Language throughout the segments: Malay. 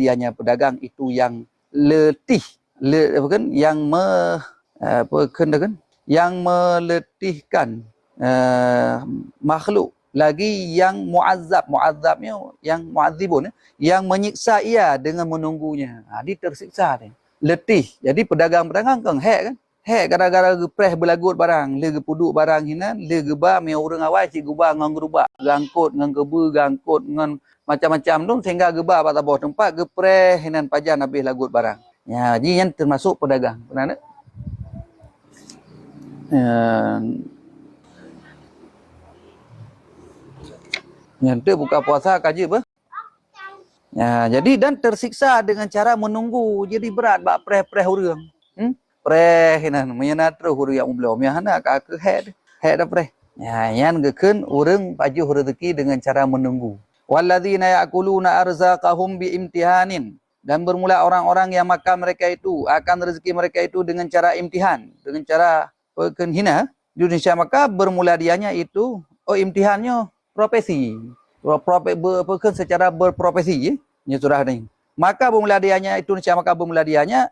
dianya pedagang itu yang letih, apa kan, yang meletihkan makhluk, lagi yang muazzabnya yang muazzibun, yang menyiksa ia dengan menunggunya. Dia tersiksa dia. Letih. Jadi pedagang-pedagang kan hek gara-gara gepreh belagut barang, le gepuduk barang hinan, le geba me urang awai cik geba ngan gerubak, gangkut ngan gebu, gangkut ngan macam-macam tu sehingga geba pada bawah tempat gepreh hinan pajan habis lagut barang. Ya, jadi yang termasuk pedagang. Benar tak? Yang tu buka puasa kaji apa? Ya, jadi dan tersiksa dengan cara menunggu. Jadi berat bak preh-preh urang. Preh hinan menyana terus urang yang belum ya hana ka ke head dah preh. Ya, yang gekeun urang pajuh rezeki dengan cara menunggu. Walladzina ya'kuluna arzaqahum biimtihanin. Dan bermula orang-orang yang makan mereka itu akan rezeki mereka itu dengan cara imtihan, dengan cara hina. Di Indonesia maka bermula dianya itu imtihannya profesi. Secara berprofesi ya surah ni. Maka bermula dianya itu maka bermula dianya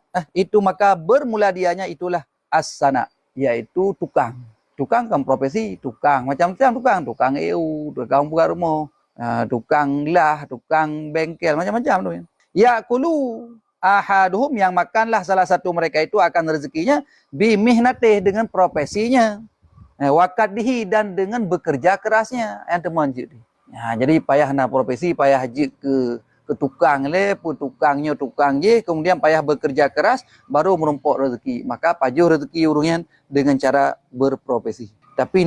maka bermula dianya itulah as-sana, yaitu tukang. Tukang kan profesi tukang, macam-macam tukang EU, tukang buka rumah, tukang lah, tukang bengkel, macam-macam tu. Ya'kulu ahaduhum, yang makanlah salah satu mereka itu akan rezekinya bimihnatih, dengan profesinya, wakadihi, dan dengan bekerja kerasnya yang teman je. Jadi payah nak profesi, payah je ke tukang le, tukangnya tukang je, kemudian payah bekerja keras baru merumpok rezeki. Maka pajuh rezeki urungan dengan cara berprofesi. Tapi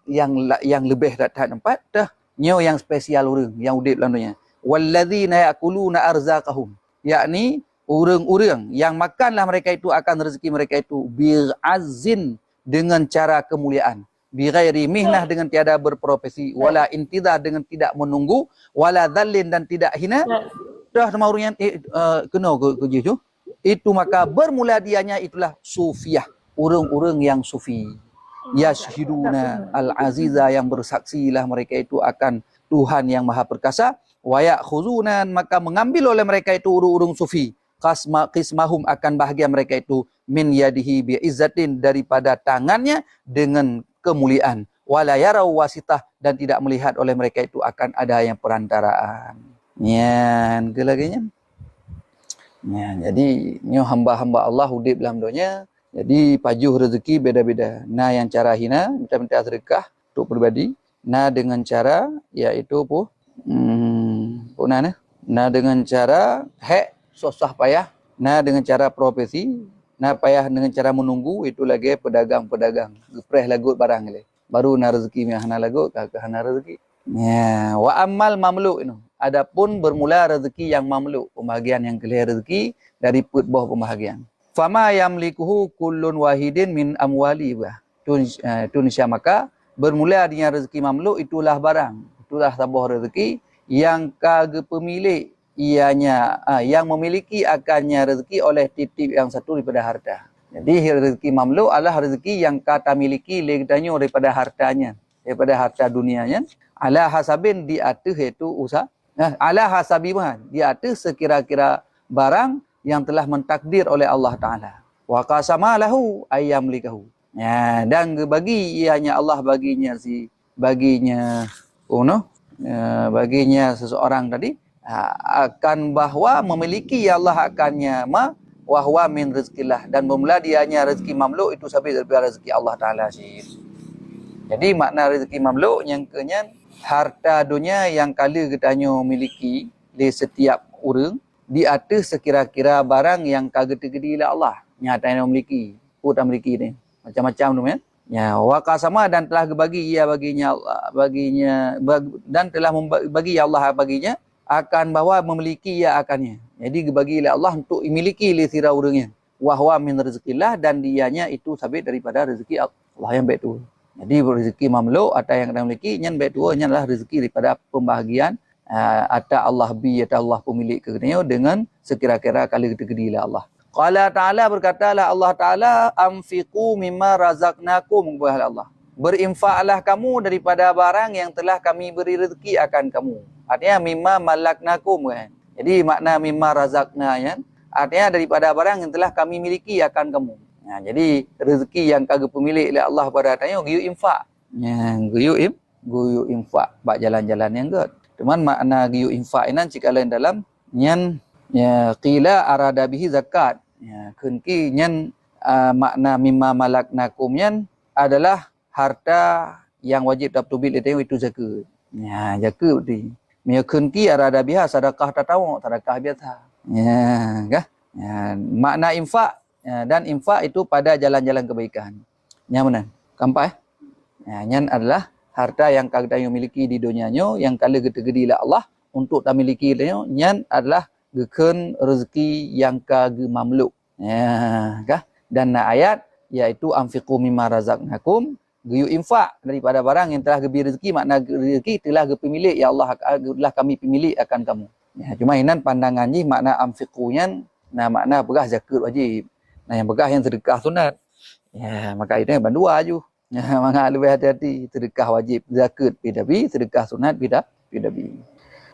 yang lebih dak tempat dah nyo yang spesial urang yang udip landunya. Walladzina ya'kuluna arzaqahum, yakni urang-urang yang makanlah mereka itu akan rezeki mereka itu bi'azzin, dengan cara kemuliaan, bighairi mihnah, dengan tiada berprofesi, wala intidhar, dengan tidak menunggu, wala dhallin, dan tidak hina. Dah nama urang kena ke tu. Itu maka bermula dianya itulah sufiyah, urang-urang yang sufi. Yashhiduna al-aziza, yang bersaksilah mereka itu akan Tuhan yang Maha Perkasa. Wa ya'khuzuna, maka mengambil oleh mereka itu urung-urung sufi qismahum, akan bahagia mereka itu min yadihi bi'izzatin, daripada tangannya dengan kemuliaan. Wala yarau wasitah, dan tidak melihat oleh mereka itu akan ada yang perantaraan. Nyan ke lagi nya. Jadi nyo hamba-hamba Allah udip dalam dunia. Jadi pajuh rezeki beda-beda. Nah yang cara hina minta sedekah untuk pribadi. Nah dengan cara iaitu nah dengan cara susah payah. Nah dengan cara profesi. Nah payah dengan cara menunggu, itu lagi pedagang-pedagang. Gepreh lagut barang le. Baru na rezeki mi hana lagut ke hana rezeki. Ya, wa amal mamluk itu. Adapun bermula rezeki yang mamluk, pembahagian yang kelih rezeki dari putbah pembahagian. Fama yamlikuhu kullun wahidin min amwali bah. Tunisia maka bermula dengan rezeki mamluk itulah barang, itulah tabah rezeki yang kage pemilik ianya yang memiliki akannya rezeki oleh titip yang satu daripada harta. Jadi rezeki mamluk adalah rezeki yang kata miliki ledanyo daripada hartanya, daripada harta dunianya. Ala hasabin di atas itu usaha. Ala hasabi di atas sekira-kira barang yang telah mentakdir oleh Allah Ta'ala. Wa qasama lahu ayyam likahu. Ya, dan bagi ianya Allah baginya seseorang tadi akan bahwa memiliki Allah akannya wahwa min rizkillah, dan bermula dianya rezeki mamluk itu sabit daripada rezeki Allah Ta'ala sih. Jadi makna rezeki mamluk yang kenyan harta dunia yang kala kita miliki di setiap orang di atas sekira-kira barang yang kagak tegedi oleh Allah nyatanya memiliki tak memiliki ni macam-macam tu ya wa qasama, dan telah bagi ia baginya dan telah bagi Allah baginya akan bahawa memiliki ia akannya. Jadi bagi oleh Allah untuk memiliki li sira urangnya wa huwa min rizqillah, dan dianya itu sabit daripada rezeki Allah yang baik tu. Jadi rezeki mamluk atau yang kita miliki nyan baik tu adalah rezeki daripada pembahagian atau Allah Allah pemilik kedunia dengan sekira-kira kali tegedi oleh Allah. Qala Ta'ala, berkatalah Allah Ta'ala, anfiqu mimma razaqnakum, Allah. Berinfaklah kamu daripada barang yang telah kami beri rezeki akan kamu. Artinya mimma malaknakum kan. Jadi makna mimma razaqna ya, artinya daripada barang yang telah kami miliki akan kamu. Jadi rezeki yang kagak pemilik oleh Allah pada tanya guyu infak. Guyu infak bak jalan-jalan yang good. Cuman makna guyu infak ini jika lain dalam nyan ya qila arada bihi zakat. Ya kunki nyan makna mimma malaknakum nyan adalah harta yang wajib tabtubil itu zakat. Ya zakat di. Mia kunki arada biha sedekah tatawu, sedekah biasa. Ya, kah? Ya, makna infak ya, dan infak itu pada jalan-jalan kebaikan. Yang mana? Kampai? Ya, nyan adalah harta yang kita miliki di dunianya yang kala gede-gede lah Allah untuk tak miliki dia nyan adalah geken rezeki yang kage mamluk. Ya, kah? Dan ayat iaitu anfiqu mimma razaqnakum, guyu infak daripada barang yang telah gebi rezeki, makna rezeki telah gebi milik ya Allah, telah kami pemilik akan kamu. Ya, cuma inan pandangan ni makna anfiqunya nah makna begah zakat wajib. Nah yang begah yang sedekah sunat. Ya, maka itu yang bandua aju. Ya, maka lebih hati-hati, sedekah wajib zakat bidabi, sedekah sunat bidabi.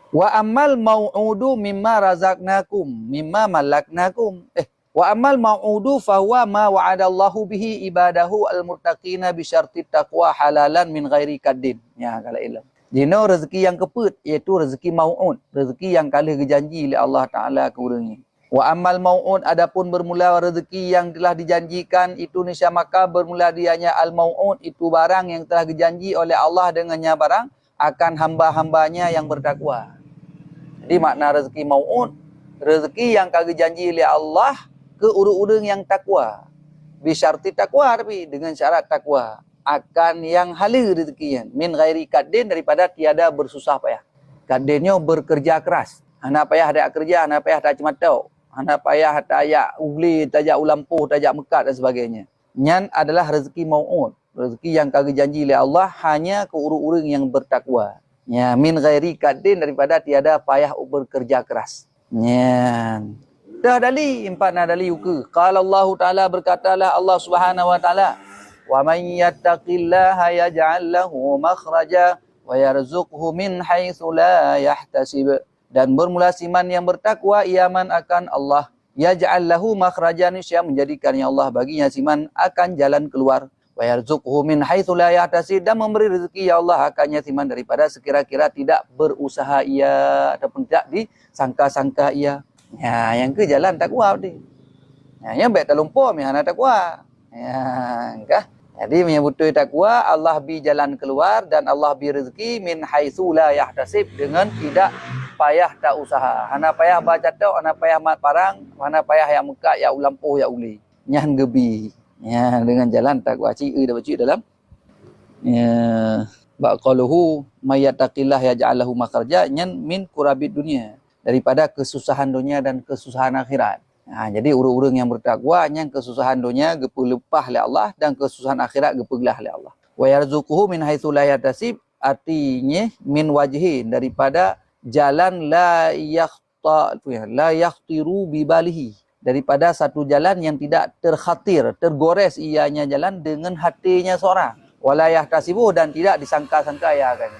Wa amal mau'udu mimma razaqnakum, mimma malaknakum. Wa amal mau'udu fahuwa ma wa'adallahu bihi ibadahu al-murtaqina bi syarti taqwa halalan min ghairi kaddin. Ya, kalau ilmu. Dino rezeki yang keput iaitu rezeki mau'ud, rezeki yang kala dijanji oleh Allah Taala ke orangnya. Wa amal mau'ud adapun bermula rezeki yang telah dijanjikan itu nisya maka bermula dianya al mau'ud itu barang yang telah dijanji oleh Allah dengannya barang akan hamba-hambanya yang bertakwa. Jadi makna rezeki mau'ud, rezeki yang kagak janji oleh Allah ke urang-urang yang takwa. Bi syarti takwa tapi dengan syarat takwa akan yang halal rezekinya min ghairi kaddin daripada tiada bersusah payah. Kaddinnya bekerja keras. Hana payah ada kerja, hana payah tak cematau, hana payah tak ayak ugli, tak ayak ulampuh, tak ayak mekat dan sebagainya. Nyan adalah rezeki mau'ud, rezeki yang kagak janji oleh Allah hanya ke urang-urang yang bertakwa. Ya, min ghairi kaddin daripada tiada payah bekerja keras. Nyan. Dah dali empat nadali uku. Qala Allah Taala berkatalah Allah Subhanahu wa taala, "Wa man yattaqillaha yaj'al lahu makhraja wa yarzuqhu min haitsu la yahtasib." Dan bermula siman yang bertakwa iaman akan Allah, yaj'al lahu makhrajan, niscaya menjadikan ya Allah baginya siman akan jalan keluar. Wa yarzuqhu min haitsu la yahtasib, dan memberi rezeki ya Allah akannya siman daripada sekira-kira tidak berusaha ia ataupun tidak disangka-sangka ia. Ya, yang ke jalan takwa tadi. Ya, yang baik tak lumpur hana takwa. Ya, kah? Jadi menyebutkan takwa, Allah bi jalan keluar dan Allah bi rezeki min haitsu la yahtasib, dengan tidak payah tak usaha. Hana payah baca tok, hana payah mat parang, hana payah yang muka ya ulampuh ya uli. Nyan gebi. Ya, dengan jalan takwa ci dah baca dalam ya baqaluhu mayyataqillah yaj'al lahu makhraja nyan min kurabid dunia, daripada kesusahan dunia dan kesusahan akhirat. Nah, jadi urang-urang yang bertakwa yang kesusahan dunia gepelepah oleh Allah dan kesusahan akhirat gepeglah oleh Allah. Wa yarzuquhu min haitsu la yahtasib, artinya min wajhi, daripada jalan la yakhtiru bi balihi, daripada satu jalan yang tidak terkhatir, tergores ianya jalan dengan hatinya seorang. Wala yahtasibu, dan tidak disangka-sangka ia akan.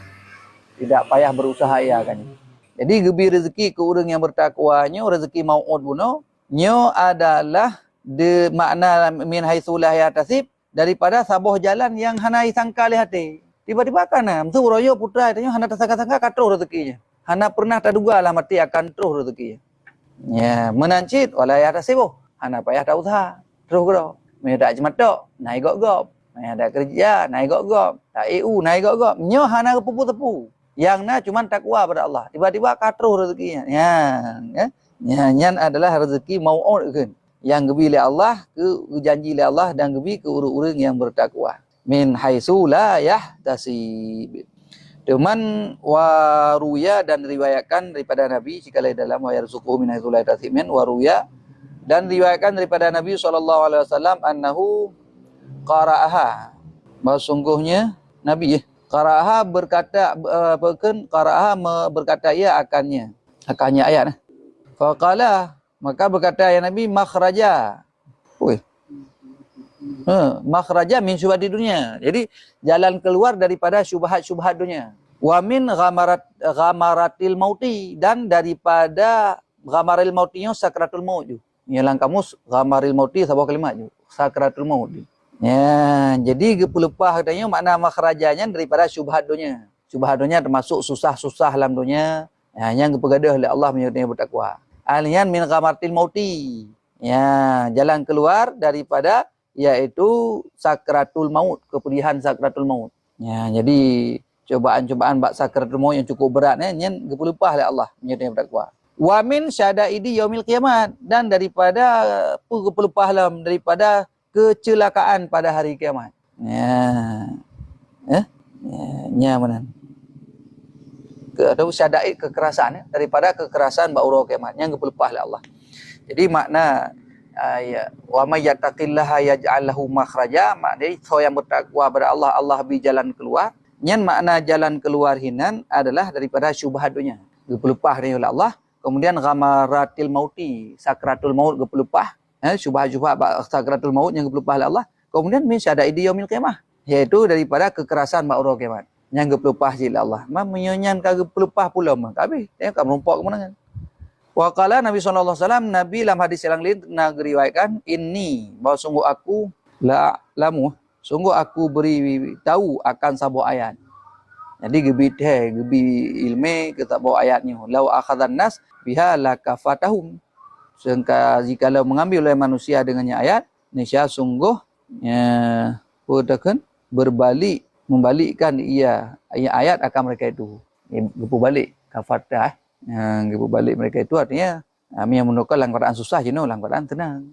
Tidak payah berusaha ia akan. Jadi gebi rezeki ke orang yang bertakwanya, rezeki mau'ud buno, nyo adalah de makna min haitsu la yahtasib, daripada sabuh jalan yang hana sangka oleh hati. Tiba-tiba kan mesti royo putra itu hana tersangka-sangka katruh rezekinya. Hana pernah terduga lah mati akan terus rezekinya. Ya, menancit wala yahtasibu, hana payah tak usaha. Terus gero. Me tak cematok, naik gop-gop. Me ada kerja, naik gop-gop. Tak EU, naik gop-gop. Nyo hana kepupu-tepu. Yang na cuma takwa pada Allah. Tiba-tiba katruh rezekinya. Ya, ya. Nyan adalah rezeki mau'ud kan. Yang gebi oleh Allah, ke janji oleh Allah, dan gebi ke urang-urang yang bertakwa. Min haitsu la yahtasib. Cuman waruya, dan riwayatkan daripada Nabi sekali dalam wa yarzuquhu min haitsu la yahtasib, waruya, dan riwayatkan daripada Nabi SAW annahu qara'aha. Sungguhnya Nabi qara'aha berkata berkata ia akannya ayat. Faqala, maka berkata ya Nabi makhraja. Makhraja min syubhat di dunia. Jadi jalan keluar daripada syubhat-syubhat dunia. Wa min ghamaratil mauti, dan daripada ghamaril mautinya sakratul maut ju. Nyalang kamus ghamaril mauti sebuah kalimat ju. Sakratul maut. Ya, jadi gepelepah katanya makna makhrajanya daripada syubhat dunia. Syubhat dunia termasuk susah-susah dalam dunia. Ya, yang kepegadah oleh Allah menyertai bertakwa. Alian min ghamaratil mauti. Ya, jalan keluar daripada yaitu sakratul maut, kepedihan sakratul maut. Ya, jadi cobaan-cobaan bak sakratul maut yang cukup berat ni nyen gepelepah oleh Allah menyertai bertakwa. Wa min syadaidi yaumil kiamat, dan daripada kepelepah dalam daripada kecelakaan pada hari kiamat. Ya. Ya mana? Atau syadaid kekerasan daripada kekerasan ba'ura kiamat yang kepelepah oleh Allah. Jadi makna wa may yattaqillaha yaj'al lahu makhraja, maknanya orang yang bertakwa kepada Allah, Allah beri jalan keluar. Yang makna jalan keluar hinan adalah daripada syubhat dunia. Gepelepah oleh Allah. Kemudian ghamaratil mauti, sakratul maut gepelepah, syubhat-syubhat sakratul maut yang gepelepah oleh Allah. Kemudian min syadaidi yaumil qiyamah, iaitu daripada kekerasan ba'ura kiamat yang gepelepah oleh Allah. Menyanyan ka gepelepah pula mah. Habis tengok merompak ke mana kan. Wa qala Nabi sallallahu alaihi wasallam, Nabi dalam hadis yang lain nak riwayatkan, inni bahawa sungguh aku sungguh aku beri tahu akan sebuah ayat. Jadi gebi ilmu kita bawa ayatnya. Lau akhadhan nas biha lakafatahum. Jikalau mengambil oleh manusia dengannya ayat, niscaya sungguh membalikkan ia ayat akan mereka itu. Gepu balik kafatah. Gepu balik mereka itu artinya yang menukar lang Quran susah je lang Quran tenang.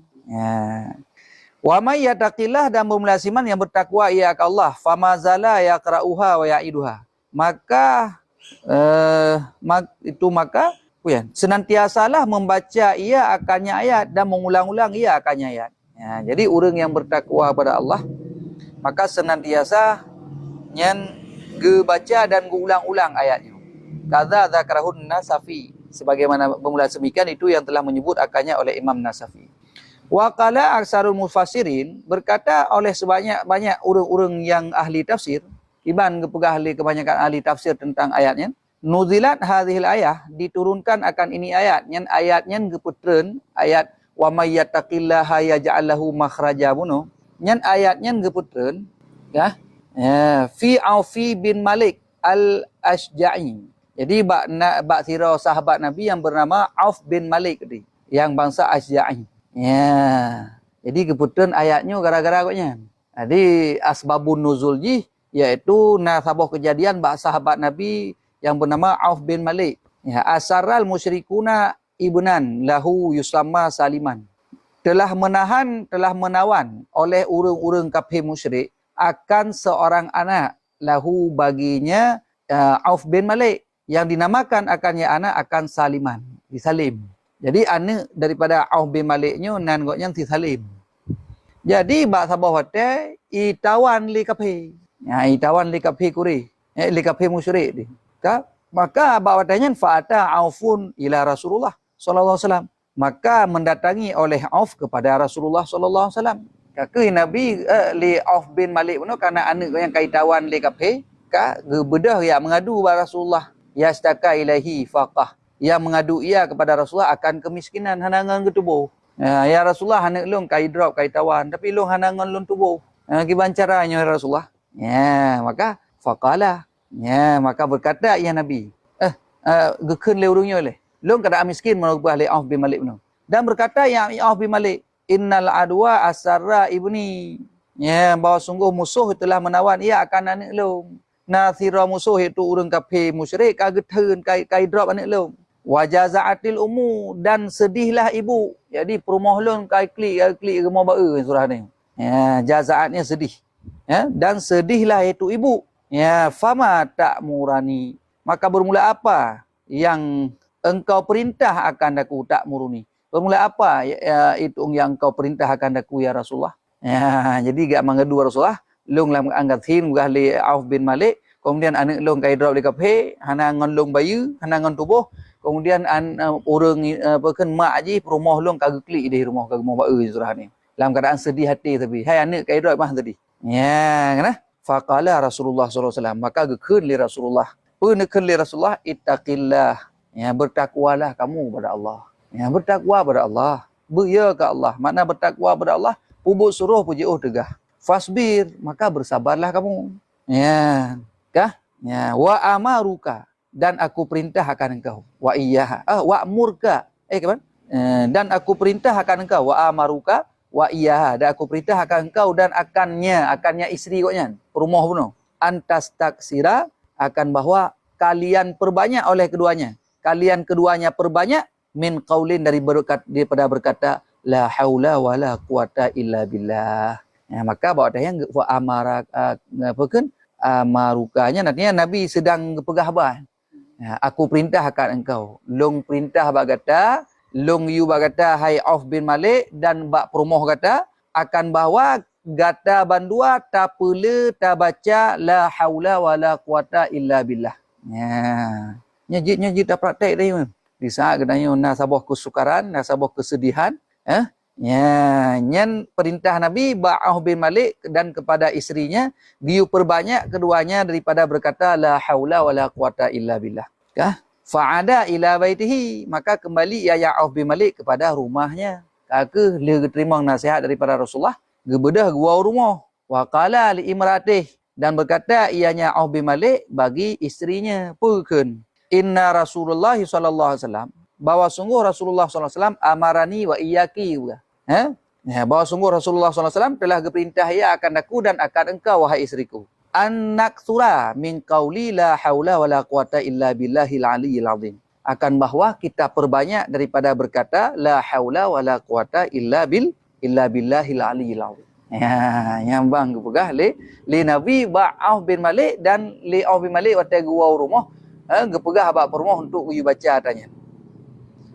Wa may yattaqillah, dan bermulasiman yang bertakwa ia akan Allah, famazala yaqra'uha wa ya'iduha. Maka senantiasalah membaca ia akannya ayat dan mengulang-ulang ia akannya ayat. Ya, jadi orang yang bertakwa kepada Allah maka senantiasa nyen gebaca dan geulang-ulang ayatnya. Kadza zakarahun Nasafi, sebagaimana bermula semikian itu yang telah menyebut akannya oleh Imam Nasafi. Wa qala aksarul mufassirin, berkata oleh sebanyak-banyak orang-orang yang ahli tafsir, iban kepegah ahli kebanyakan ahli tafsir tentang ayatnya, nuzilat hadhil ayah, diturunkan akan ini ayat, yang ayatnya geputreun ayat wa may yattaqillaha yaj'al lahu makhraja bunuh, yang ayatnya geputreun ya, fi Aufi bin Malik al-Ashja'i. Jadi bak sira sahabat Nabi yang bernama Auf bin Malik tadi, yang bangsa Ashja'i. Ya. Jadi keputusan ayatnya gara-gara agaknya. Jadi asbabun nuzul ji, iaitu nasabah kejadian bak sahabat Nabi yang bernama Auf bin Malik. Ya, asaral musyrikuna ibnan lahu yuslama saliman. Telah menawan oleh urang-urang kafir musyrik akan seorang anak lahu baginya Auf bin Malik, yang dinamakan akannya anak akan saliman, disalim. Jadi anak daripada Auf bin Maliknya nan goknya disalim. Jadi bak sabah hotel itawan li kafir. Ya, itawan li kafir kuri. Li kafir musyrik di. Maka bak hotelnya fa'ata Aufun ila Rasulullah sallallahu alaihi wasallam. Maka mendatangi oleh Auf kepada Rasulullah sallallahu alaihi wasallam. Kaki Nabi li Auf bin Malik puno karena anak yang kaitawan li kafir, bedah yang mengadu kepada Rasulullah, yastaka ilahi faqah, yang mengadu ia kepada Rasulullah akan kemiskinan hanangan ketubuh. Ya Rasulullah, anak long kai drop kai tawan, tapi long hanangan long tubuh. Gimana caranya Rasulullah? Ya, maka faqala. Ya, maka berkata ya Nabi, gekun le urungnya oleh. Long kada miskin menubah le Auf bin Malik puno. Dan berkata ya Auf bin Malik, innal adwa asarra ibni. Ya, bahawa sungguh musuh telah menawan ia akan anak long. Nathira musuh itu urang kafir musyrik kageteun kai drop anak long. Wajazaatil umu, dan sedihlah ibu. Jadi perumoh lon kai klik gemar bae surah ni. Ya, jazaatnya sedih. Ya, dan sedihlah itu ibu. Ya, fama tak murani. Maka bermula apa yang engkau perintah akan aku tak muruni? Bermula apa itu yang engkau perintah akan aku ya Rasulullah? Ya, jadi gak mengadu Rasulullah. Long lam anggatin gah li Auf bin Malik. Kemudian anak long kai drop di kafir, hanangan long bayu, hanangan tubuh. Kemudian orang bukan mak je rumah long kagak klik di rumah kagak mau bae surah ni. Dalam keadaan sedih hati tapi hai anak kai drop mah tadi. Ya, kan? Faqala Rasulullah sallallahu alaihi wasallam, maka gekeun li Rasulullah Penekan li Rasulullah ittaqillah. Ya, bertakwalah kamu kepada Allah. Ya, bertakwa kepada Allah. Beya ke Allah. Makna bertakwa kepada Allah, pubuk suruh puji tegah. Fasbir, maka bersabarlah kamu. Ya, kah? Ya, wa amaruka, dan aku perintah akan engkau. Wa iyyaha. Wa amurka. Kapan? Dan aku perintah akan engkau. Wa amaruka wa iyyaha. Dan aku perintah akan engkau dan akannya isteri koknya. Perumah puno. Antas taksira, akan bahwa kalian perbanyak oleh keduanya. Kalian keduanya perbanyak min qaulin daripada berkata la haula wala quwata illa billah. Ya, maka bawa yang wa amara apa kan amarukanya nantinya Nabi sedang pegah bah. Ya, aku perintah akan engkau. Long perintah bagata, long yu bagata hai Auf bin Malik dan bak perumoh kata akan bawa gata bandua ta pele ta baca la haula wala quwata illa billah. Ya. Nyejit tak praktek dia. Di saat katanya nasabah kesukaran, nasabah kesedihan, ya, nyen perintah Nabi Auf bin Malik dan kepada isterinya diu perbanyak keduanya daripada berkata la haula wala quwata illa billah. Kah? Fa'ada ila baitihi, maka kembali ia Auf bin Malik kepada rumahnya. Kaka dia terima nasihat daripada Rasulullah, gebedah gua rumah. Wa qala li imratih, dan berkata ianya Auf bin Malik bagi isterinya, "Pukun inna Rasulullah sallallahu alaihi wasallam, bahwa sungguh Rasulullah sallallahu alaihi wasallam amarani wa iyyaki." Ya, bahwa sungguh Rasulullah sallallahu alaihi wasallam telah berperintah ia akan aku dan akan engkau wahai isteriku. An naksura min qauli la haula wala quwata illa billahil aliyyil azim. Akan bahwa kita perbanyak daripada berkata la haula wala quwata illa billahil aliyyil azim. Ya, yang bang pegah li Nabi Auf bin Malik dan li Auf bin Malik waktu gua rumah gepegah abak perumah untuk uyu baca tanya.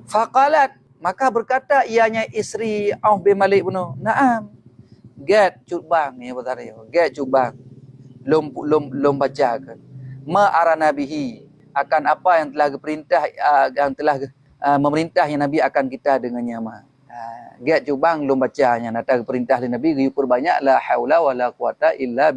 Faqalat, maka berkata ianya isteri Auf bin Malik bunuh, "Naam." Get cubang ni betul ya. Get cubang. Lom bacakan. Ma arana bihi, akan apa yang telah diperintah yang telah memerintah yang Nabi akan kita dengannya mah. Get cubang lom bacanya nata perintah dari Nabi yu perbanyak la haula wala quwata illa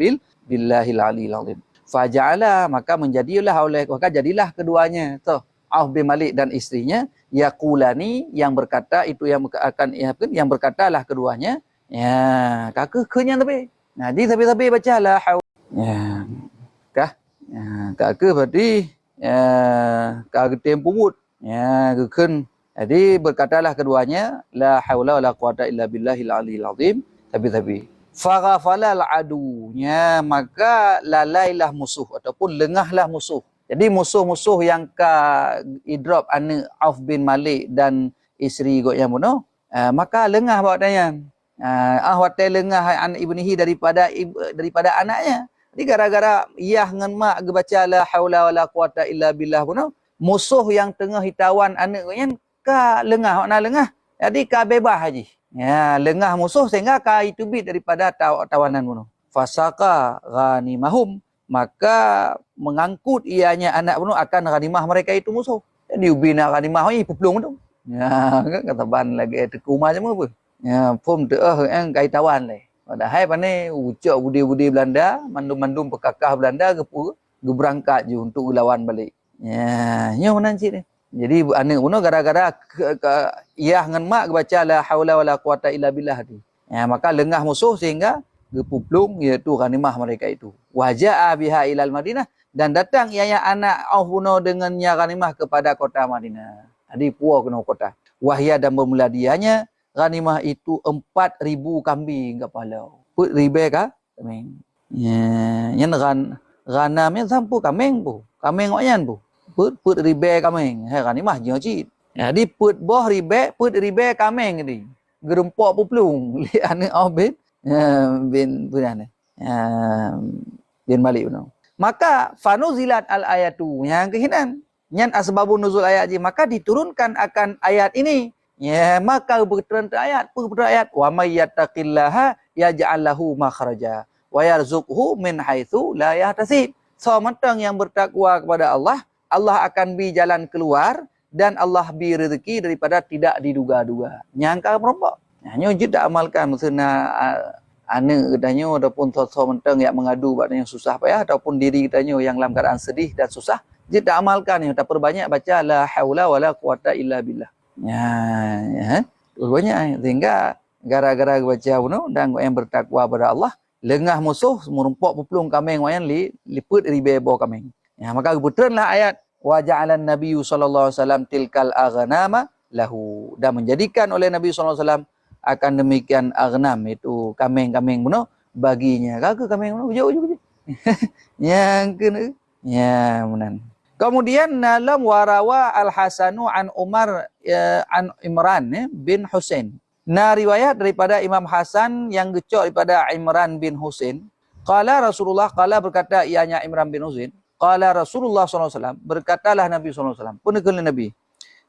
billahil aliyil azim. Faja'ala, maka jadilah keduanya tu Auf bin Malik dan istrinya yaqulani, yang berkata itu yang akan yang berkatalah keduanya, ya kakak kenya tapi nah di tapi baca la haula, ya kah, ya kakak berarti ya kakak tempubut ya keken. Jadi berkatalah keduanya la haula wala quwata illa billahil aliyil azim. Tapi faghafalal adunya, maka lalailah musuh ataupun lengahlah musuh. Jadi musuh-musuh yang idrab anak Auf bin Malik dan isteri goknya bunuh, maka lengah bawa tanya. Hotel lengah anak ibnihi daripada anaknya. Jadi gara-gara iyah dengan mak baca la haula wala quwata illa billah bunuh, musuh yang tengah hitawan anak goknya ka lengah, makna lengah. Jadi ka bebas haji. Ya, lengah musuh sehingga ka itu bit daripada tawanan bunuh. Fasaka ghanimahum, maka mengangkut ianya anak bunuh akan ghanimah mereka itu musuh. Jadi ubina ghanimah ni puplung tu. Ya, kata ban lagi teku macam apa. Ya, pom teuh yang kaitawan le. Padahal pane ucap budi-budi Belanda, mandum-mandum pekakah Belanda berangkat je untuk lawan balik. Ya, nyo menancik ni. Jadi anak bunuh gara-gara iyah dengan mak baca la haula wala quwata illa billah tu. Ya, maka lengah musuh sehingga gepuplung iaitu ghanimah mereka itu. Waja'a biha ilal Madinah, dan datang ianya anak Auf bunuh dengannya ghanimah kepada kota Madinah. Jadi puas kena kota. Wahya, dan bermula dianya ghanimah itu 4,000 kambing kepala. Put ribe ka kambing. Ya, yang ghanamnya sampu kambing pu. Kambing oyan pu. Put ribe kambing. Hai ghanimah je. Jadi put boh ribe, kambing ni. Gerempok puplung li anak Auf bin Malik benar. Maka fanuzilat al ayatu, yang kehinan nyan asbabun nuzul ayat ji, maka diturunkan akan ayat ini. Ya, maka berturun ayat wa may yattaqillaha yaj'al lahu makhraja wa yarzuqhu min haitsu la yahtasib. So mentang yang bertakwa kepada Allah, Allah akan beri jalan keluar dan Allah beri rezeki daripada tidak diduga-duga. Nyangka merompak. Nyo je tak amalkan maksudnya anak katanya ataupun so mentang yang mengadu baknya susah payah ataupun diri katanya yang dalam keadaan sedih dan susah, Dia tak amalkan ni, tak perbanyak baca la haula wala quwata illa billah. Ya. Banyak sehingga gara-gara baca bunuh dan yang bertakwa pada Allah, lengah musuh merumpok pepulung kameng wayan liput ribebo kameng. Ya, maka kebetulanlah ayat wa ja'alan nabiyyu sallallahu alaihi wasallam tilkal aghnama lahu, dan menjadikan oleh Nabi sallallahu alaihi wasallam akan demikian aghnam, itu kameng-kameng bunuh baginya. Kagak kameng bunuh ujung-ujung. Yang kena ya menan. Kemudian dalam warawa Al-Hasanu an Umar an Imran bin Husain. Nah, riwayat daripada Imam Hasan yang gecok daripada Imran bin Husain. Qala Rasulullah, qala berkata ianya Imran bin Husain. Qala Rasulullah SAW, berkatalah Nabi SAW, penekan Nabi.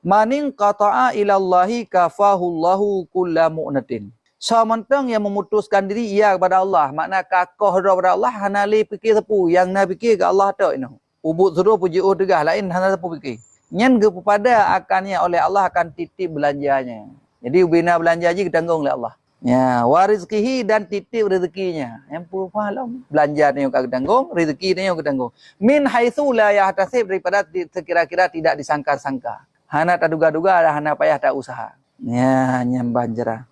Maning qata'a ilallahi kafahullahu kulla mu'natin. Sementang yang memutuskan diri ia kepada Allah, makna kakoh kepada Allah, hanali fikir tepu, yang nak fikir ke Allah tak ini. Ubud suruh puji degah lain hana tepu fikir. Nyen kepada akannya oleh Allah akan titip belanjanya. Jadi bina belanja je ditanggung oleh Allah. Ya, warizkihi dan titip rezekinya. Yang pun faham belanja ni yang ditanggung, rezeki ni yang ditanggung. Min haitsu la yahtasib, daripada sekira-kira tidak disangka-sangka. Hana tak duga-duga, hana payah tak usaha. Ya, nyam banjara.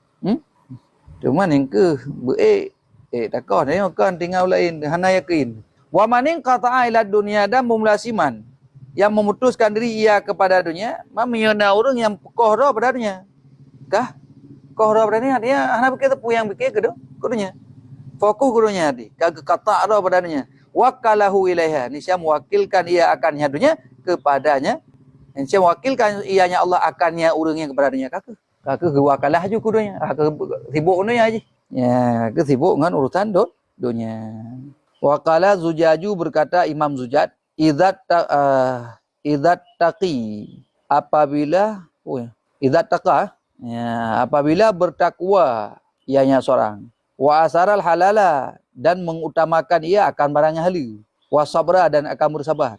Cuma yang ke takah ni kan tinggal lain hana yakin. Wa maning qata'a ila dunya dan mumlasiman, yang memutuskan diri ia kepada dunia, mamiyana orang yang kohra pada dunia. Kah? Kohra pada dunia dia hana fikir tepu yang fikir ke dunia. Fokus ke dunia tadi. Kagak qata'a pada dunia. Wakalahu ilaiha, ni siapa mewakilkan ia akannya dunia kepadanya. Yang siapa mewakilkan ianya Allah akannya orang yang kepada dunia. Kagak wakalah ju ke dunia. Kagak sibuk dunia aja. Ya, kagak sibuk dengan urusan dunia. Waqala Zujaju, berkata Imam Zujad, idzat taqi, apabila apabila bertakwa ianya seorang, wa asaral halala, dan mengutamakan ia akan barang yang halal, wa sabra, dan akan bersabar,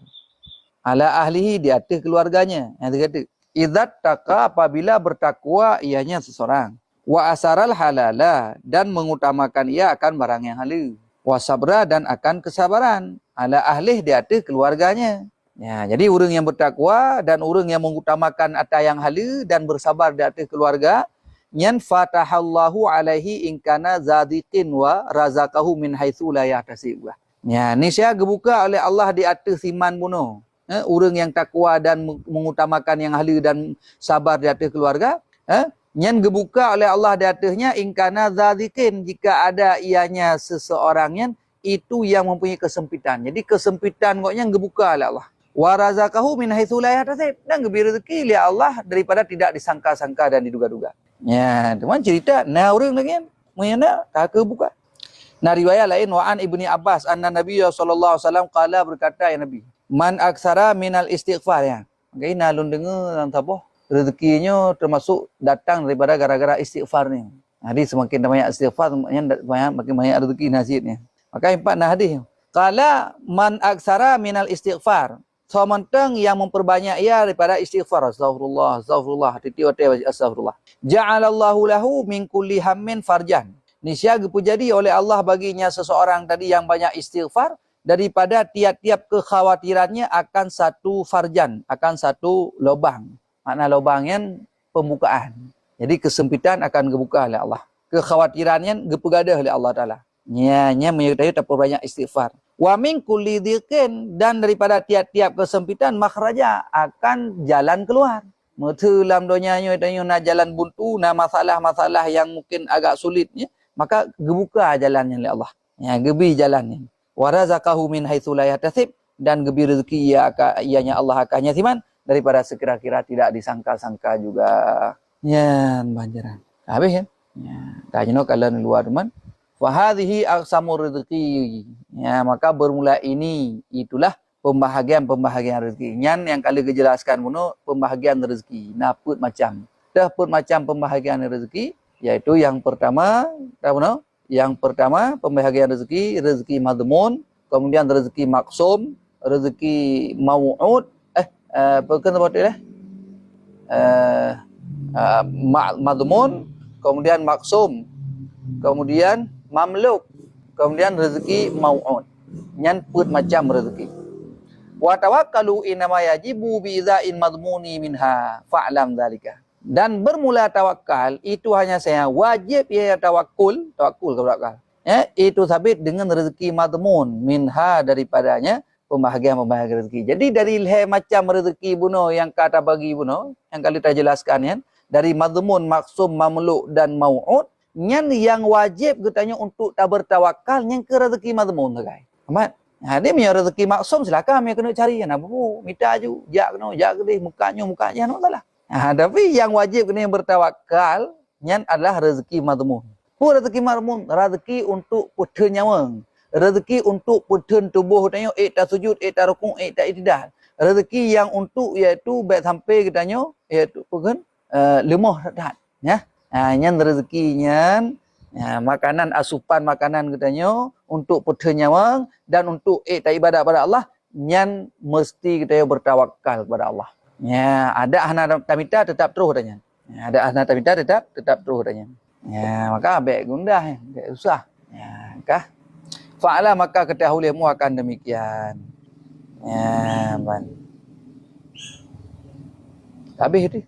ala ahlihi, di atas keluarganya. Yang kata idzat taqa, apabila bertakwa ianya seseorang, wa asaral halala, dan mengutamakan ia akan barang yang halal, wasabra, dan akan kesabaran, ala ahlih, di atas keluarganya. Ya, jadi orang yang bertakwa dan orang yang mengutamakan atas yang halal dan bersabar di atas keluarga, yan fatahallahu alaihi in kana zadiqin wa razaqahu min haitsu la yahtasib. Ya, ni saya gebuka oleh Allah di atas iman bunuh. Orang yang takwa dan mengutamakan yang halal dan sabar di atas keluarga, yang gebuka oleh Allah di atasnya ingkana zadikin, jika ada ianya seseorang yang itu yang mempunyai kesempitan. Jadi kesempitan koknya gebuka oleh Allah. Wa razaqahu min haitsu la yahtasib, dan gebir rezeki oleh Allah daripada tidak disangka-sangka dan diduga-duga. Ya, teman cerita nah orang lagi kan mengena tak kebuka. Nah riwayat lain wa an Ibni Abbas anna Nabi sallallahu alaihi wasallam qala, berkata ya Nabi, man aksara minal istighfar, ya. Maka ini alun dengar dalam tabuh rezekinya termasuk datang daripada gara-gara istighfar ni. Hadis semakin banyak istighfar, makin banyak rezeki nasibnya. Maka empat nah hadis. Qala man aksara minal istighfar. Sementang yang memperbanyak ia daripada istighfar. Astagfirullah, astagfirullah, titi-titi astagfirullah. Ja'alallahu lahu min kulli hammin farjan. Niscaya jadi oleh Allah baginya seseorang tadi yang banyak istighfar, daripada tiap-tiap kekhawatirannya akan satu farjan, akan satu lubang. Makna lubangnya pembukaan. Jadi kesempitan akan dibuka oleh Allah. Kekhawatirannya dipegadah oleh Allah Ta'ala. Nya menyertai tak banyak istighfar. Wa min kulli dhiqin, dan daripada tiap-tiap kesempitan makhraja, akan jalan keluar. Dalam dunianya nak jalan buntu, nak masalah-masalah yang mungkin agak sulitnya, maka dibuka jalannya oleh Allah. Ya, gebi jalannya. Wa razaqahu min haitsu la yahtasib, dan gebi rezeki ianya Allah akannya siman daripada sekira-kira tidak disangka-sangka juga. Ya, banjaran. Habis kan? Ya, tanya kalau luar teman. Fa hadhihi aqsamur rizqi. Ya, maka bermula ini itulah pembahagian rezeki. Yang kali kejelaskan bunuh pembahagian rezeki. Naput macam. Daput macam pembahagian rezeki, yaitu yang pertama, tahu? Yang pertama pembahagian rezeki madmun, kemudian rezeki maksum, rezeki mau'ud, bukan apa dia? Madmun, kemudian maksum, kemudian mamluk, kemudian rezeki mau'ud. Nyan put macam rezeki. Wa tawakkalu inama yajibu bi idza'in madmuni minha fa'lam dzalika. Dan bermula tawakal itu hanya saya wajib ya tawakul kepada ya, itu sabit dengan rezeki madmun minha daripadanya pembahagian rezeki. Jadi dari macam rezeki buno yang kata bagi buno yang kali kita jelaskan ya, dari madmun, maksum, mamluk dan mau'ud, yang wajib katanya untuk tak bertawakal yang ke rezeki madmun tu guys. Amat. Ha, dia punya rezeki maksum silakan dia kena cari yang apa minta aju jak gede mukanya no salah. Ha, tapi yang wajib kena bertawakal yang adalah rezeki madmun. Rezeki madmun, rezeki untuk putun nyawa, rezeki untuk putun tubuh katanya tak sujud, tak rukuk, tak iktidal. Rezeki yang untuk iaitu baik sampai katanya iaitu bukan lemah dah ya. Ha, yang rezekinya makanan asupan makanan katanya untuk putun nyawa dan untuk tak ibadat pada Allah yang mesti kita bertawakal kepada Allah. Ya, ada ahna tamita tetap terus katanya. Ya, ada ahna tamita tetap terus katanya. Ya, maka baik gundah, baik susah. Ya, kah? Fa'ala maka ketahuimu akan demikian. Ya, ban. Habis itu.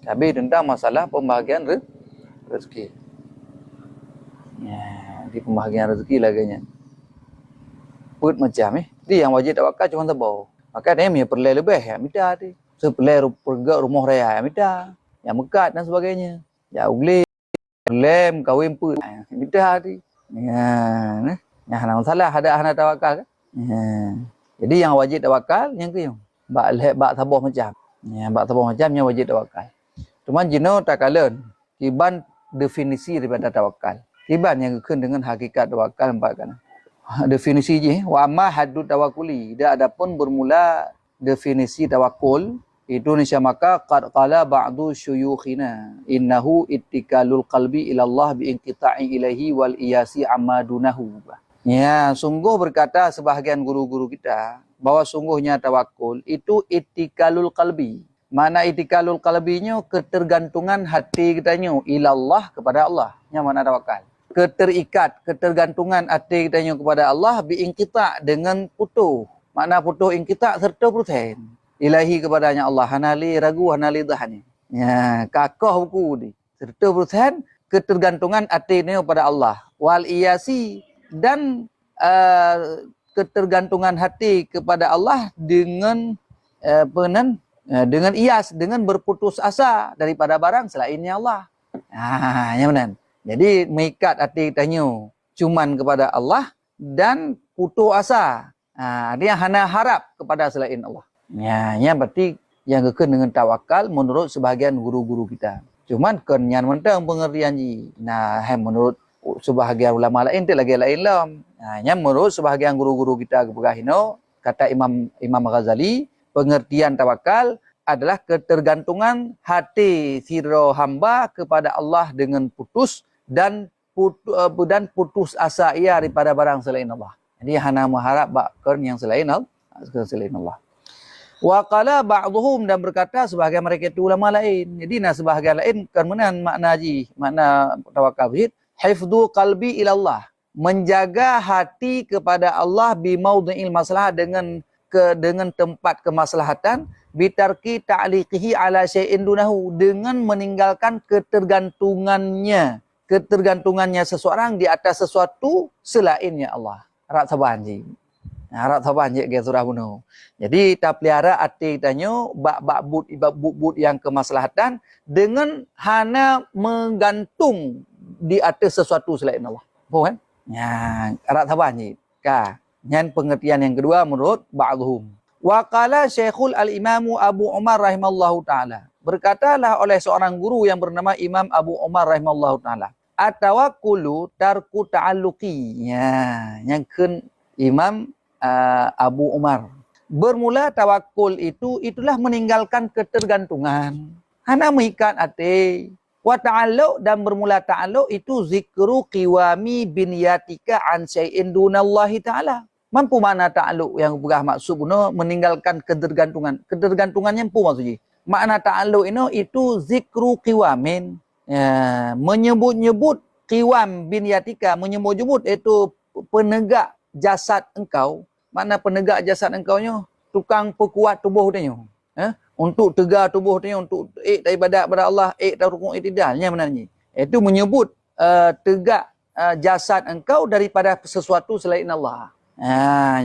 Habis tentang masalah pembahagian rezeki. Ya, di pembahagian rezeki laganya. Put macam dia yang wajib tawakal cuma tabau. Maka dia punya perlai lebih ya minta dia. Seperlai pergi rumah raya ya minta. Yang mekat dan sebagainya. Ya ugli, lem, kawin pun. Minta dia. Ya, nah masalah ada anak tawakal kan? Ya. Jadi yang wajib tawakal yang ke yang bak tabah macam. Ya, bak tabah macam yang wajib tawakal. Cuma jino tak kalen. Kiban definisi daripada tawakal. Kiban yang kekun dengan hakikat tawakal empat kan. Definisi je wa amma haddut tawakkuli dia adapun bermula definisi tawakul itu nisya maka qad qala ba'du syuyukhina innahu ittikalul qalbi ila Allah bi inqita'i ilaihi wal iyasi amma dunahu. Ya, sungguh berkata sebahagian guru-guru kita bahwa sungguhnya tawakul itu ittikalul qalbi. Mana ittikalul qalbinya ketergantungan hati kitanya ila Allah kepada Allah. Yang mana tawakal? Ketergantungan hati kitanya kepada Allah biingkita dengan putus. Makna putus ingkita serta putus. Ilahi kepadanya Allah. Hanali ragu, hanali dahani. Ya, kakah buku ni. Serta putus ketergantungan hati ini kepada Allah. Wal iyasi dan ketergantungan hati kepada Allah dengan dengan iyas, dengan berputus asa daripada barang selainnya Allah. Yang benar. Jadi mengikat hati tanya cuman kepada Allah dan putus asa. Dia hanya harap kepada selain Allah. Ya, yang berarti yang kekun dengan tawakal menurut sebahagian guru-guru kita. Cuman kenyan mentang pengertian ji. Nah, menurut sebahagian ulama lain tu lagi lain lah. Yang menurut sebahagian guru-guru kita kebegahino kata Imam Ghazali, pengertian tawakal adalah ketergantungan hati sira hamba kepada Allah dengan putus dan putus asa ia daripada barang selain Allah. Jadi hana mengharap bakern yang selain Allah. Wa qala ba'dhum dan berkata sebahagian mereka itu ulama lain. Jadi sebahagian lain kemudian makna tawakal bihid hifdzu qalbi ila Allah. Menjaga hati kepada Allah bi maudhi'il maslahah dengan tempat kemaslahatan bitarki ta'liqihi ala syai'in dunahu dengan meninggalkan ketergantungannya seseorang di atas sesuatu selainnya Allah. Harap sabar ji. Harap sabar je ke surah bunuh. Jadi kita pelihara hati tanyo bab yang kemaslahatan dengan hanya menggantung di atas sesuatu selain Allah. Faham kan? Ya, harap sabar ji. Yang pengertian yang kedua menurut ba'dhum. Wa qala Syekhul al-Imam Abu Umar rahimallahu taala. Berkatalah oleh seorang guru yang bernama Imam Abu Umar rahimallahu taala. At-tawakkulu tarku ta'alluqi. Ya, yang ke Imam Abu Umar. Bermula tawakul itulah meninggalkan ketergantungan. Hana mengikat hati. Wa ta'alluq dan bermula ta'alluq itu zikru qiwami binyatika an syai'in dunallahi ta'ala. Mampu makna ta'alluq yang berah maksud guna meninggalkan ketergantungan. Ketergantungannya mampu maksudnya. Makna ta'alluq itu zikru qiwamin. Ya, menyebut-nyebut qiwam binyatika, menyebut-nyebut itu penegak jasad engkau makna penegak jasad engkau nyo, tukang perkuat tubuh dia nyo. Untuk tegar tubuh dia, untuk ibadat kepada Allah, rukuk i'tidalnya benarnya. Itu menyebut tegak jasad engkau daripada sesuatu selain Allah.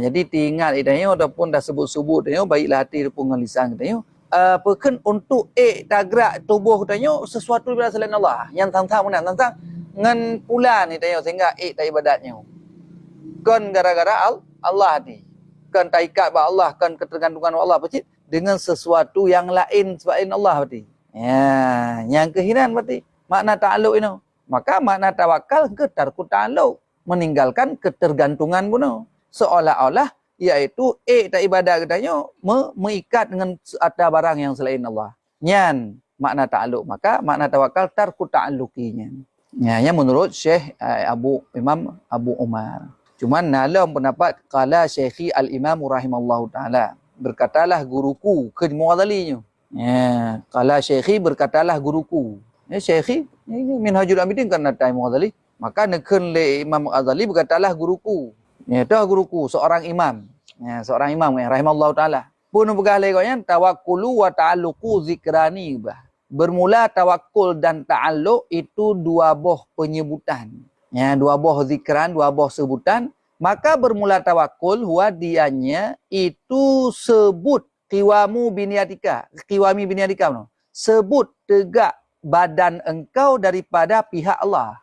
Jadi tinggal dia ataupun dah sebut-sebut dia, baiklah hati pun dengan lisan dia. Pekan untuk tagrak tubuh dia sesuatu daripada selain Allah. Yang tantang benar, tantang ngan pula ni dia sehingga ibadatnya. Kan gara-gara Allah ni. Kan taikat ba Allah, kan ketergantungan Allah pecik dengan sesuatu yang lain selain Allah berarti. Yang kehinan berarti makna ta'alluq ini. Maka makna tawakal ke tarku ta'alluq, meninggalkan ketergantungan pun. Seolah-olah iaitu tak ibadat katanya mengikat dengan ada barang yang selain Allah. Nyan makna ta'alluq. Maka makna tawakal tarku ta'alluqinya. Yang menurut Syekh Imam Abu Umar. Cuman dalam pendapat qala Syekhi al-Imam rahimallahu taala, berkatalah guruku ke Mughazali. Qala Syekhi, berkatalah guruku. Syekhi ini Minhajul Abidin kan natai Mughazali. Maka neken le Imam Ghazali, berkatalah guruku. Itu guruku, seorang imam. Seorang imam rahimallahu taala. Pun bergalai koyan tawakkulu wa ta'alluqu zikrani bah. Bermula tawakul dan ta'alluq itu dua buah penyebutan. Dua buah zikran, dua buah sebutan. Maka bermula tawakul huwa dianya itu sebut qiwamu biniyatika. Qiwami biniyatika. Sebut tegak badan engkau daripada pihak Allah.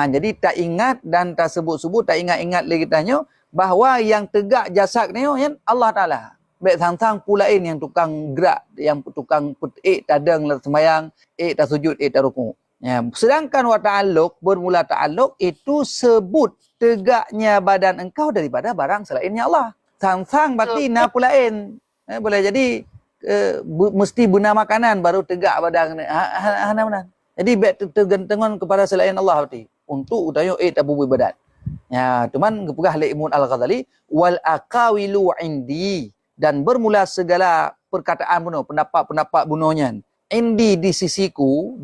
Jadi tak ingat dan tak sebut-sebut, tak ingat-ingat lagi tanya bahawa yang tegak jasad ni yang Allah Ta'ala. Baik sang-sang pulain yang tukang gerak, yang tukang tadang sembayang, tak sujud, tak rukuk. Sedangkan wa ta'alluq, bermula ta'alluq itu sebut tegaknya badan engkau daripada barang selainnya Allah. Sang-sang berarti na pulain. Boleh jadi mesti guna makanan baru tegak badan. Benar. Jadi tergantungan kepada selain Allah berarti. Untuk utaya tak bubuh ibadat. Cuman kepegah oleh Imam Al-Ghazali wal aqawilu indi, dan bermula segala perkataan bunuh, pendapat-pendapat bunuhnya. Indi di sisiku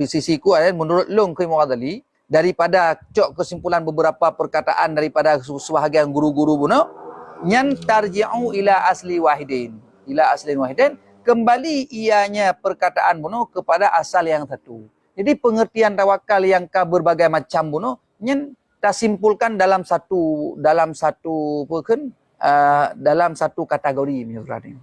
adalah menurut Long ke Imam Ghazali, daripada cok kesimpulan beberapa perkataan daripada sebahagian guru-guru bunuh, yang tarji'u ila aslin wahidin, kembali ianya perkataan bunuh kepada asal yang satu. Jadi pengertian tawakal yang berbagai macam bunuh, yang tak simpulkan dalam satu kategori misalnya.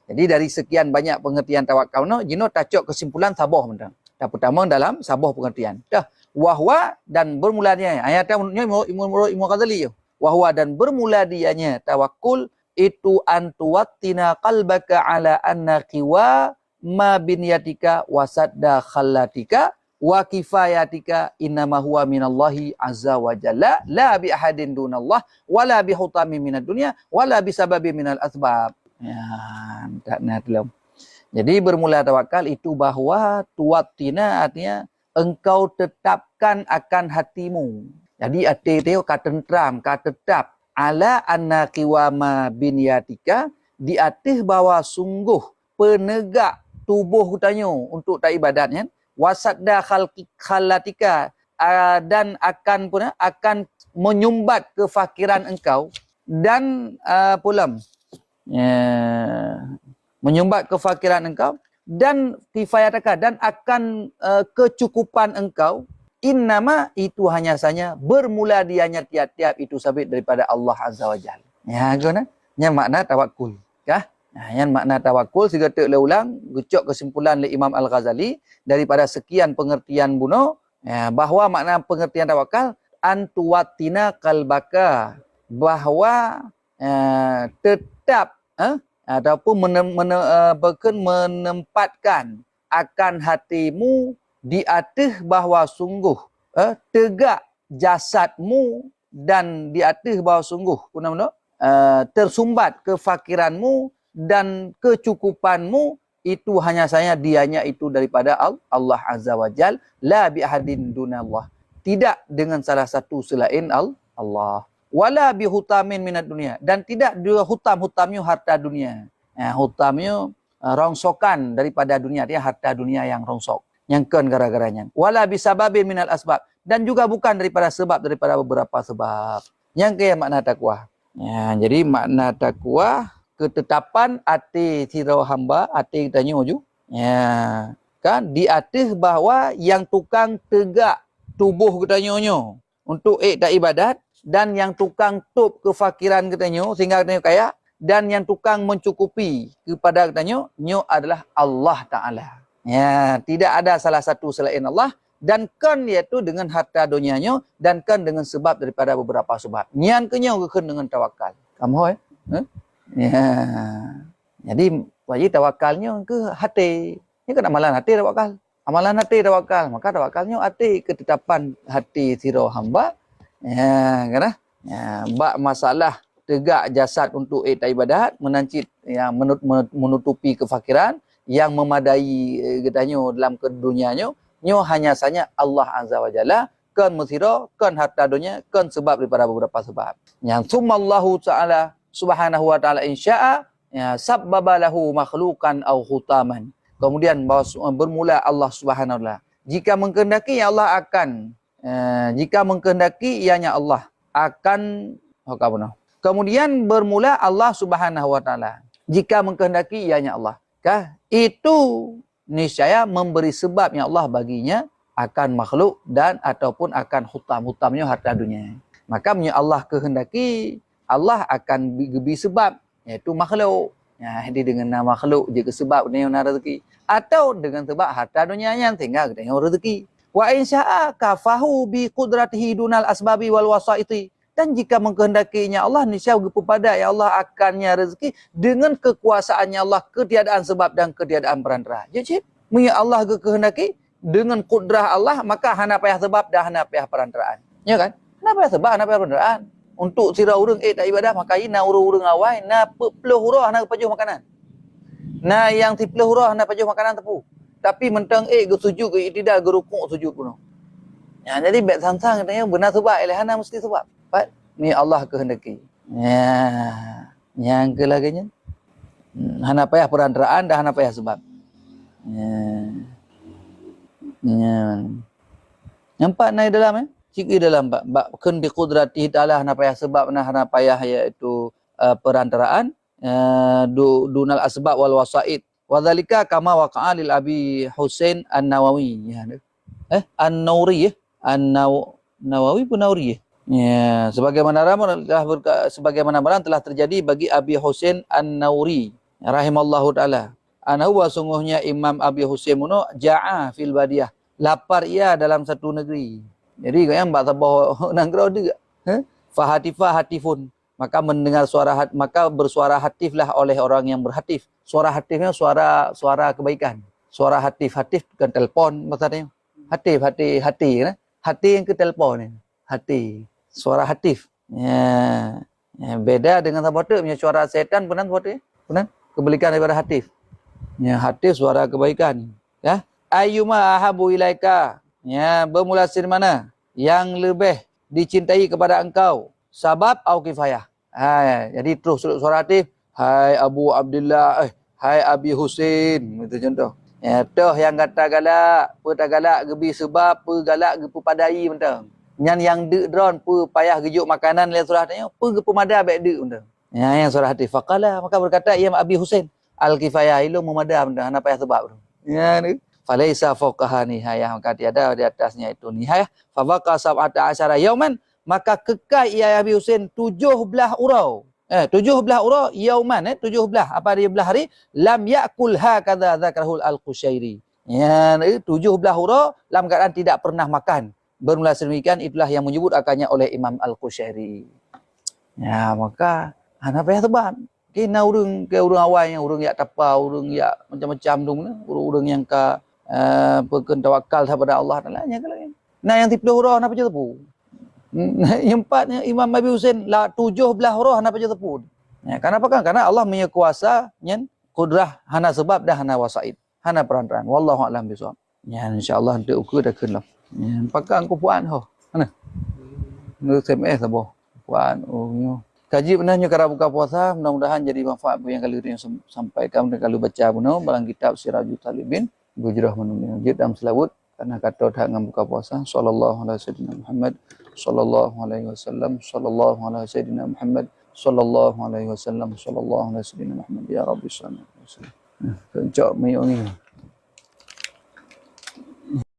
Jadi dari sekian banyak pengertian tawakal no, jino tacok kesimpulan sabah benda. Dan pertama dalam sabah pengertian. Dah wahwa dan bermulanya ayatnya Imam Ghazali. Wahwa dan bermula dianya tawakul itu antuwattina qalbaka ala anna qiwa ma binyatika wasadda khallatika wa kifayatika innama huwa minallahi azza wa jalla la bi ahadin dunallah wala bi hutami minad dunya wala bi sababi minal asbab. Tak nak dalam. Jadi bermula tawakal itu bahawa tuwatina artinya engkau tetapkan akan hatimu. Jadi hati itu katentram, katetap ala anna qiwama binyatika, di atas bahawa sungguh penegak tubuh tanya untuk tak ibadatnya, wasadda khalatika, dan akan menyumbat kefakiran engkau, dan pulam menyumbat kefakiran engkau, dan kifayataka, dan akan kecukupan engkau, innama itu hanya saja bermula dianya tiap-tiap itu sabit daripada Allah Azza wa Jalla. Guna? Yang makna tawakul. Yang makna tawakul siga tak ulang gecok kesimpulan oleh Imam Al-Ghazali daripada sekian pengertian bunuh, bahawa makna pengertian tawakal antuwatina kalbaka, bahawa tetap ataupun menempatkan akan hatimu di atas bahawa sungguh tegak jasadmu, dan di atas bahawa sungguh tersumbat kefakiranmu dan kecukupanmu itu hanya saja dianya itu daripada Allah Azza wa Jal, la bi ahadin dunallah, tidak dengan salah satu selain Allah, wala bi hutamin minad dunia, dan tidak dua hutamnya harta dunia. Hutamnya rongsokan daripada dunia, dia harta dunia yang rongsok, yang kan gara-garanya. Wala bi sababin minal asbab, dan juga bukan daripada sebab, daripada beberapa sebab. Yang kaya makna takwa. Ya, jadi makna takwa ketetapan hati tirau hamba, hati kita nyoju. Ya, kan di atas bahawa yang tukang tegak tubuh kita nyonyo untuk tak ibadat, dan yang tukang tup kefakiran kita nyo sehingga kita kaya, dan yang tukang mencukupi kepada kita nyo adalah Allah Ta'ala. Ya, tidak ada salah satu selain Allah, dan kan iaitu dengan harta dunianya, dan kan dengan sebab daripada beberapa sebab. Nian kenyo kan dengan tawakal. Kamu ya. Jadi wajib tawakalnya ke hati. Ini kan amalan hati tawakal. Amalan hati tawakal. Maka tawakalnya hati ketetapan hati siro hamba. Ya, kan? Ya, bak masalah tegak jasad untuk tak ibadat, menancit yang menutupi kefakiran, yang memadai katanya dalam kedunianya, nyo hanya saja Allah Azza wa Jalla, kan mesira, kan harta dunia, kan sebab daripada beberapa sebab. Yang sumallahu ta'ala subhanahu wa ta'ala insya'a ya sabbaba lahu makhlukan au khutaman. Kemudian bermula Allah Subhanahu wa ta'ala. Jika mengkehendaki ya Allah akan jika mengkehendaki ianya Allah akan kemudian bermula Allah Subhanahu wa ta'ala. Jika mengkehendaki ianya Allah. Itu niscaya memberi sebabnya Allah baginya akan makhluk dan ataupun akan hutam-hutamnya harta dunia. Maka Allah kehendaki, Allah akan beri sebab, iaitu makhluk. Ya, jadi dengan nama makhluk je sebab dia nak rezeki, atau dengan sebab harta dunianya sehingga kita rezeki. Wa in syaa kafahu bi qudratihi dunal asbabi wal wasaiti. Dan jika mengkehendakinya Allah, niscaya kepada ya Allah akannya rezeki dengan kekuasaannya Allah, ketiadaan sebab dan ketiadaan perantara. Jadi, punya Allah kehendaki dengan kudrah Allah, maka hana payah sebab dan hana payah perantaraan. Ya kan? Hana payah sebab, hana payah perantaraan. Untuk sira urang tak ibadah, maka ina urang awai na pepluh hurah na pajuh makanan. Na yang tipluh hurah na pajuh makanan tepu. Tapi mentang ke sujud ke tidak ke rukuk sujud pun. Ya, jadi bet sansang katanya benar sebab elehana mesti sebab. Pat ni Allah kehendaki. Ya. Yang kelaginya hana payah perantaraan dan hana payah sebab. Ya. Ya. Nampak naik dalam Cik dalam bak kun bi qudratihi ta'ala hana payah sebab hana payah iaitu perantaraan dunal asbab wal wasaid. Wa dzalika kama waqa'a lil Abi Husain An-Nawawi. Ya. An-Nauri An-Nawawi pun Nauri. Ya, sebagaimana telah terjadi bagi Abi Husain An-Nauri rahimallahu taala. Anahu sungguhnya Imam Abi Husain muno ja'a fil badiyah. Lapar ia dalam satu negeri. Jadi yang bak sabah nanggrau juga. Fahatifah hatifun. Maka mendengar suara maka bersuara hatiflah oleh orang yang berhatif. Suara hatifnya suara kebaikan. Suara hatif kan telefon maksudnya. Hatif kan? Hati yang ke telefon ni. Hati. Suara hatif. Ya. Beda dengan sahabat punya suara setan benar sahabat. Benar? Kebalikan daripada hatif. Ya, hatif suara kebaikan. Ya. Ayyuma ahabu ilaika. Ya, bermula dari mana? Yang lebih dicintai kepada engkau. Sabab atau kifayah. Jadi terus suara hatif. Hai Abu Abdullah. Hai Abi Husain. Itu contoh. Ya, toh yang kata galak. Tak galak gebi sebab. Galak gebi padai. Yang dek drone. Payah gejuk makanan. Lihat surah hatifnya. Gepi madah baik dek. Ya, yang surah hatif. Faqala. Maka berkata. Ya Abi Husain. Al-kifayah. Ilu memadah. Hana payah sebab. Ya, ni. Falaisa fawqaha nihayah, maka tiada di atasnya itu nihayah. Fawaqa sab'ata asyara yauman, maka kekal ia Abi Husain 17 urau. 17 urau yauman 17 apa dia belah hari lam yakul hakadha zakrahul al-Qushairi. Ya, 17 urau dalam keadaan tidak pernah makan. Bermula sedemikian itulah yang menyebut akannya oleh Imam Al-Qushairi. Ya, maka hana payah sebab. Kena urang awal yang urang yak tapa, urang yak macam-macam tu, urang yang ka pekan tawakal kepada Allah Taala nya kalau. Nah yang 30 huruf apa je tepu. Yang empatnya Imam Abi Husain la 17 huruf apa je tepu. Ya, kenapa kan? Karena Allah punya kuasa nyen kudrah hana sebab dah hana wasaid, hana perantaraan. Wallahu a'lam bishawab. Ya insyaallah nanti ukur dah kenlah. Ya pakai angku puan ho. Mana? Nu SMS apa? Puan oh. Kaji benarnya cara buka puasa, mudah-mudahan jadi manfaat yang kali ini sampaikan dan kalau baca puno dalam kitab Sirajul Talibin. Gujrah menunggu dalam selawat karena kata dah ngam buka puasa sallallahu alaihi wasallam Muhammad sallallahu alaihi wasallam sallallahu alaihi wasallam Muhammad Sallallahu alaihi wasallam, sallallahu alaihi wasallam Muhammad ya Rabbi sallallahu alaihi wasallam. Kencok meyong ni.